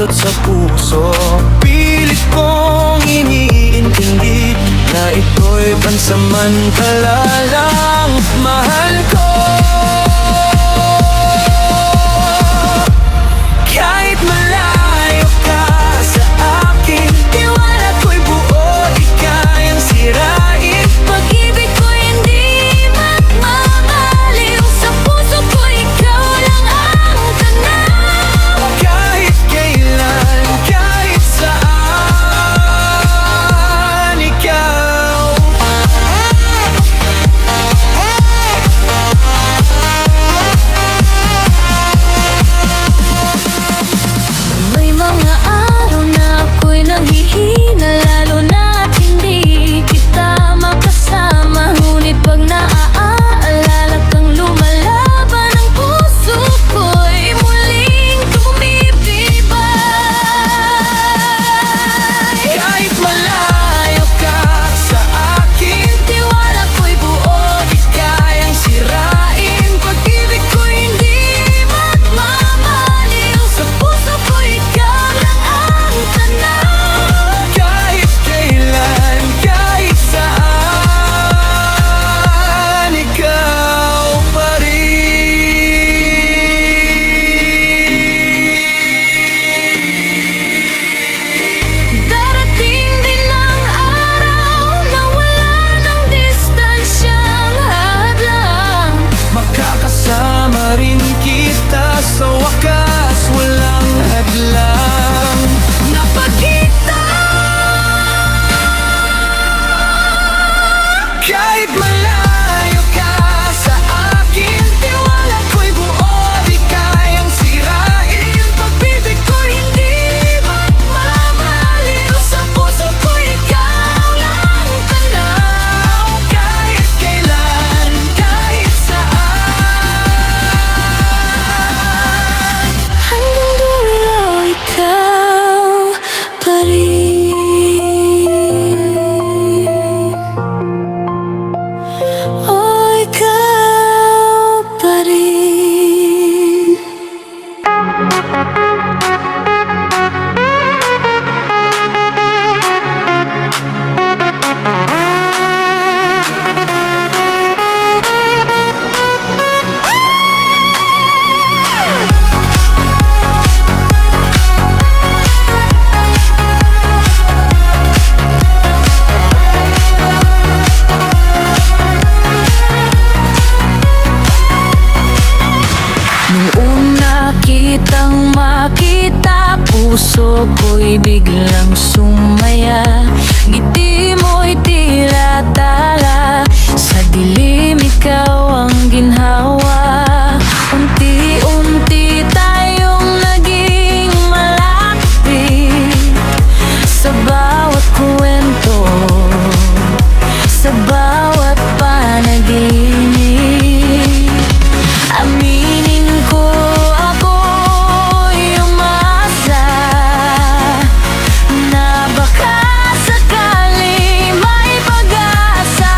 balot sa puso. Pilit kong iniintindi na ito'y pansamantala lang. Mahal ko kahit malayo ka sa akin, tiwala ko'y buo, di kayang sirain. Pag-ibig ko'y hindi magmamaliw, sa puso ko ikaw lang ang tanaw. Kahit kailan, kahit saan, ikaw. May mga araw na ako'y nanghihina, lalo na't hindi kita makasama. Ngunit pag naaalala kang lumalaban, ang puso ko'y muling tumibibay. Kahit malayo ka sa akin, Tiwala ko'y buo, di kayang sirain. pag-ibig ko'y hindi magmamaliw, sa puso ko ikaw lang ang tanaw. Kahit kailan, kahit saan, ikaw pa rin. Darating din ang araw na wala ng distansyang hadlang. Makakasama rin kita sa wakas, walang hadlang. Napagkita Kahit malayo ka sa akin, tiwala ko'y buo, di kayang sirain. pag-ibig ko hindi magmamaliw, sa puso ko ikaw lang tanaw. Kahit kailan, kahit saan, Hanggang dulo ikaw pa rin. Oh, ikaw pa rin. Nung una kitang makita, puso ko'y biglang sumaya. Ngiti mo'y tila tala, sa dilim ikaw ang ginhawa. Unti-unti tayong naging malapit, sa bawat kwento, sa bawat panaginip. Aminin ko ako'y umasa na baka sakali may pag-asa.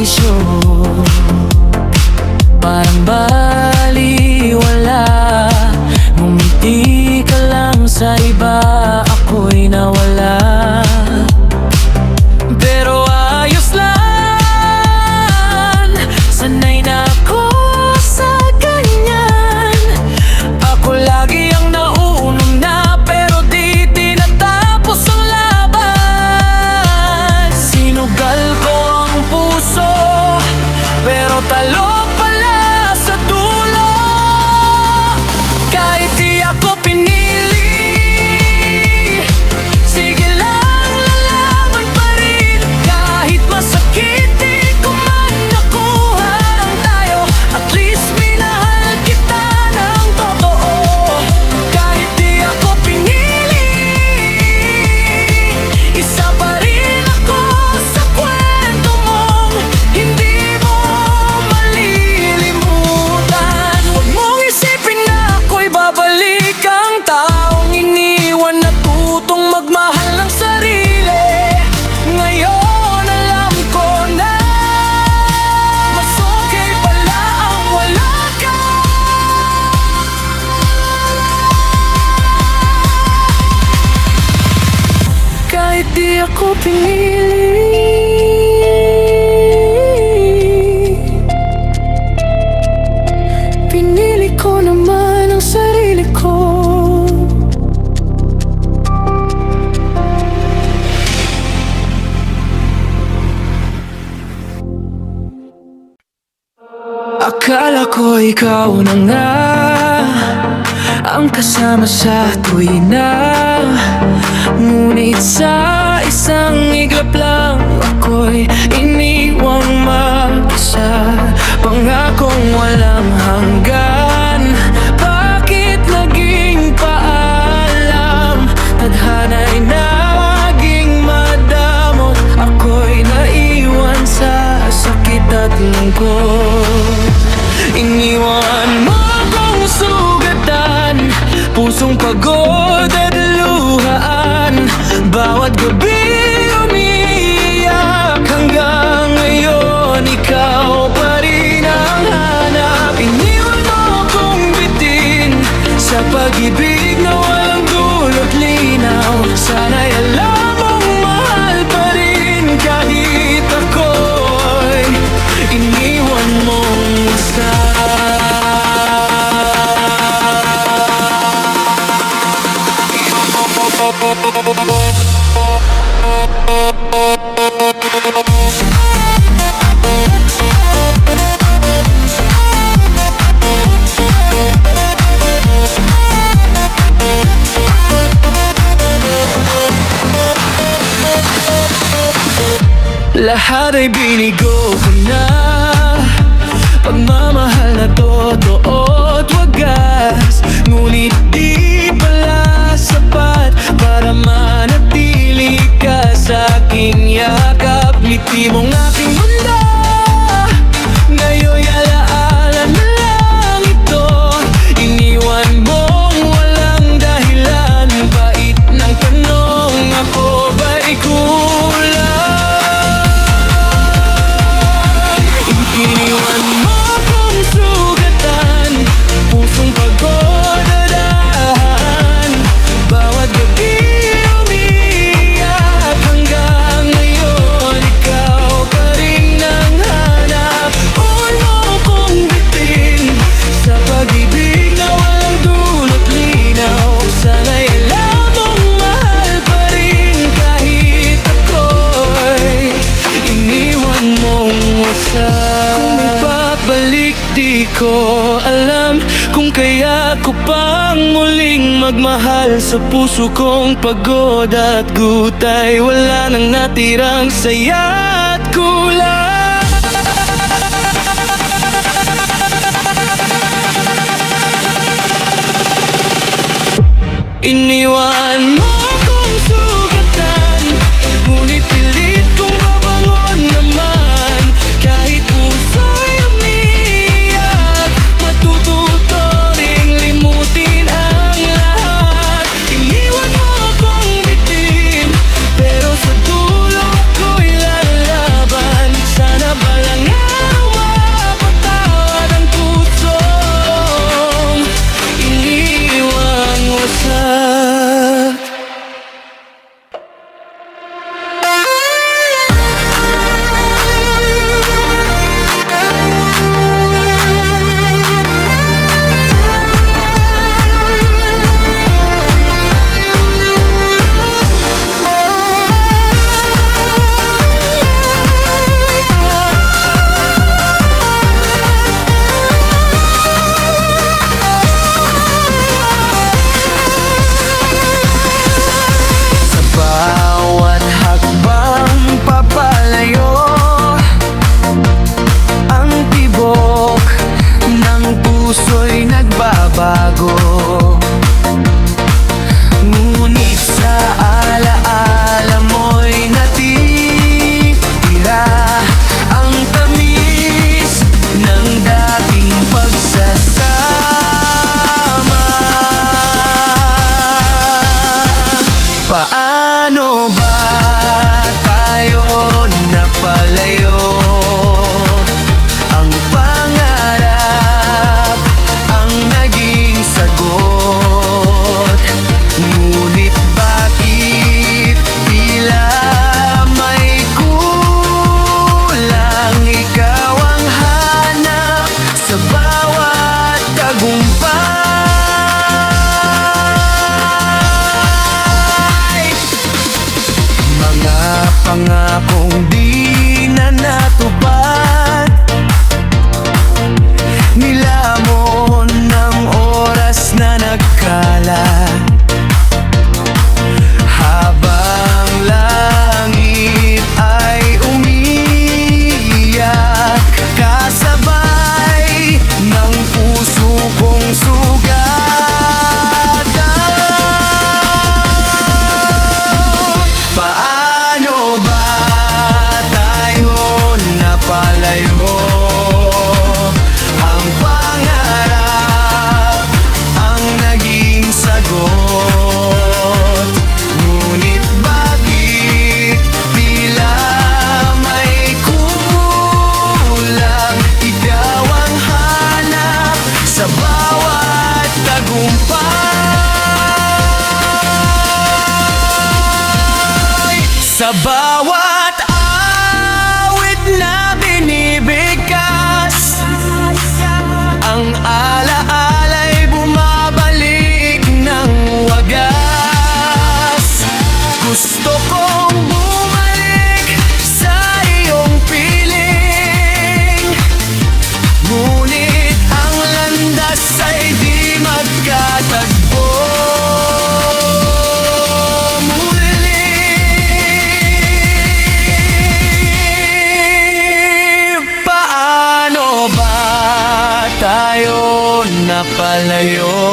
sakripisyo. Parang baliwala, ngumiti ka lang sa iba, ako'y nawala. Pero ayos lang, sanay na ako sa ganyan. Ako lagi ang nauuna, pero di tinatapos ang laban. Sinugal ko ang puso, pero talo pala sa dulo. Kahit di ako pinili, sige lang, lalaban pa rin. Kahit masakit, di ko man nakuha ang tayo. At least minahal kita ng totoo. Kahit di ako pinili, isa pa rin ako sa kwento mong hindi mo malilimutan. Huwag mong isipin na ako'y babalik, ang taong iniwan, natutong magmahal ng sarili. Ngayon alam ko na mas okay pala ang wala ka. Kahit di ako pinili, pinili ko naman ang sarili ko. Akala ko ikaw na nga ang kasama sa tuwina, ngunit sa isang iglap lang ako'y iniwang mag-isa. Pangakong walang hanggan, bakit naging paalam? Tadhana'y naging madamot, ako'y naiwan sa sakit at lungkot. Iniwan mo akong sugatan, pusong pagod at luhaan. Bawat gabi umiiyak, hanggang ngayon ikaw pa rin ang hanap. Iniwan mo akong bitin sa pag-ibig na walang dulot linaw. Sana'y alam mong mahal pa rin kahit ako'y iniwan mong isa. Lahat ay binigo ko na, pagmamahal na totoo at wagas. Ngunit di pala sapat para manatili ka sa aking yakap. Ngiti mong aking mundo, ngayon'y alaala na lang ito. Iniwan mong walang dahilan, bait ng tanong, ako ba'y kulang? Iniwan mo akong sugatan, pusong pagod at dahan. Bawat gabi umiiyak, hanggang ngayon ikaw pa rin ang hanap. Huwag mo akong bitin sa pag-ibig na walang dulot linaw. Sana'y alam mong mahal pa rin kahit ako'y iniwan mong wasak. Kung may babalik, di ko alam kung kaya ko pang muling magmahal. Sa puso kong pagod at gutay, wala nang natirang saya at kulang. Iniwan mo akong sugatan, ngunit pilit kong babangon naman. Kahit puso'y umiiyak, matututo ring limutin ang lahat. Iniwan mo akong bitin, pero sa dulo ako'y lalaban. Sana ba lang Sa bawat awit na binibigkas, ang alaala'y bumabalik ng wagas. Gusto kong bumalik sa iyong piling, ngunit ang landas ay di magkatagpo. Paano ba tayo napalayo?